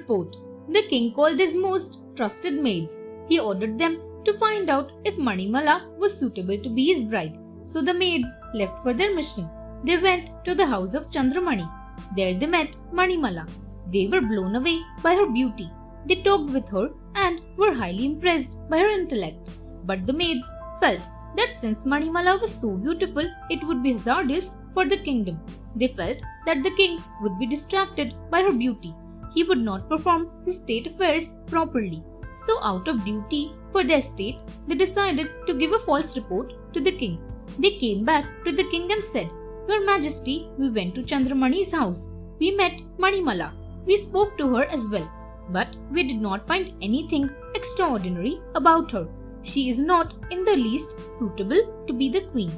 report. The king called his most trusted maids. He ordered them to find out if Manimala was suitable to be his bride. So the maids left for their mission. They went to the house of Chandramani. There they met Manimala. They were blown away by her beauty. They talked with her and were highly impressed by her intellect. But the maids felt that since Manimala was so beautiful, it would be hazardous for the kingdom. They felt that the king would be distracted by her beauty. He would not perform his state affairs properly. So out of duty for their state, they decided to give a false report to the king. They came back to the king and said, "Your Majesty, we went to Chandramani's house. We met Manimala. We spoke to her as well. But we did not find anything extraordinary about her. She is not in the least suitable to be the queen."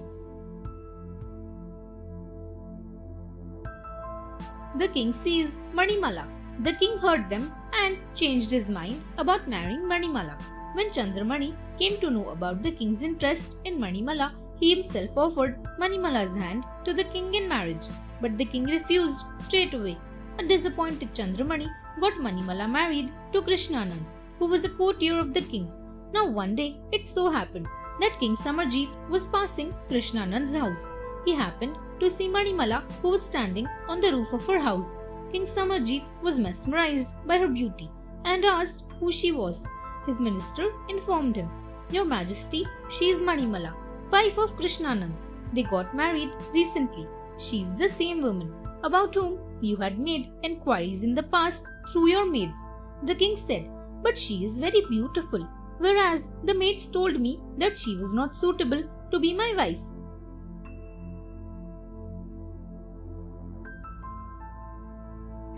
The king sees Manimala. The king heard them and changed his mind about marrying Manimala. When Chandramani came to know about the king's interest in Manimala, he himself offered Manimala's hand to the king in marriage. But the king refused straight away. A disappointed Chandramani got Manimala married to Krishnanand, who was a courtier of the king. Now one day, it so happened that King Samarjit was passing Krishnanand's house. He happened to see Manimala, who was standing on the roof of her house. King Samarjit was mesmerized by her beauty and asked who she was. His minister informed him, "Your Majesty, she is Manimala, wife of Krishnanand. They got married recently. She is the same woman about whom you had made enquiries in the past through your maids." The king said, "But she is very beautiful, whereas the maids told me that she was not suitable to be my wife."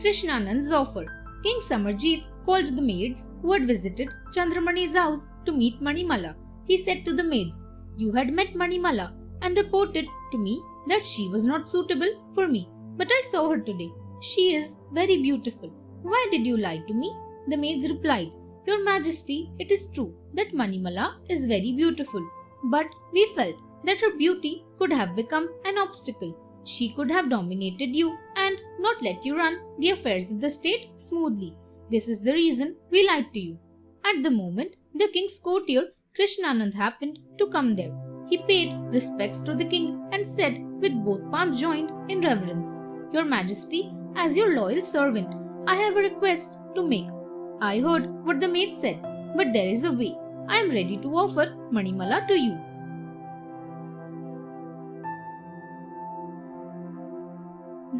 Krishnan's Offer. King Samarjit called the maids who had visited Chandramani's house to meet Manimala. He said to the maids, "You had met Manimala and reported to me that she was not suitable for me. But I saw her today. She is very beautiful. Why did you lie to me?" The maids replied, "Your Majesty, it is true that Manimala is very beautiful, but we felt that her beauty could have become an obstacle. She could have dominated you and not let you run the affairs of the state smoothly. This is the reason we lied to you." At the moment, the king's courtier Krishnanand happened to come there. He paid respects to the king and said with both palms joined in reverence, "Your Majesty, as your loyal servant, I have a request to make." I heard what the maid said, but there is a way. I am ready to offer Manimala to you.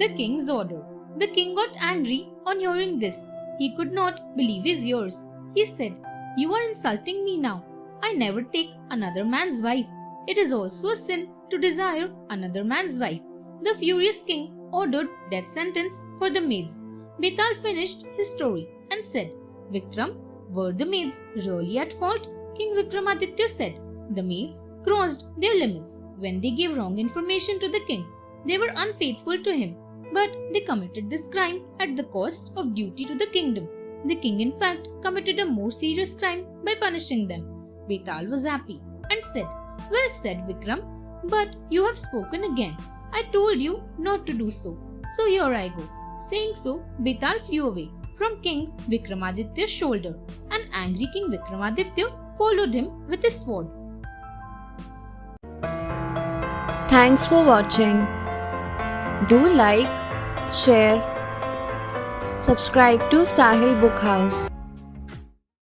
The king's order. The king got angry on hearing this. He could not believe his ears. He said, "You are insulting me now. I never take another man's wife. It is also a sin to desire another man's wife." The furious king ordered death sentence for the maids. Betal finished his story and said, "Vikram, were the maids really at fault?" King Vikramaditya said, "The maids crossed their limits when they gave wrong information to the king. They were unfaithful to him, but they committed this crime at the cost of duty to the kingdom. The king in fact committed a more serious crime by punishing them." Betal was happy and said, "Well said, Vikram, but you have spoken again. I told you not to do so, so here I go." Saying so, Betal flew away from King Vikramaditya's shoulder. An angry King Vikramaditya followed him with his sword. Thanks for watching. Do like, share, subscribe to Sahil Book House.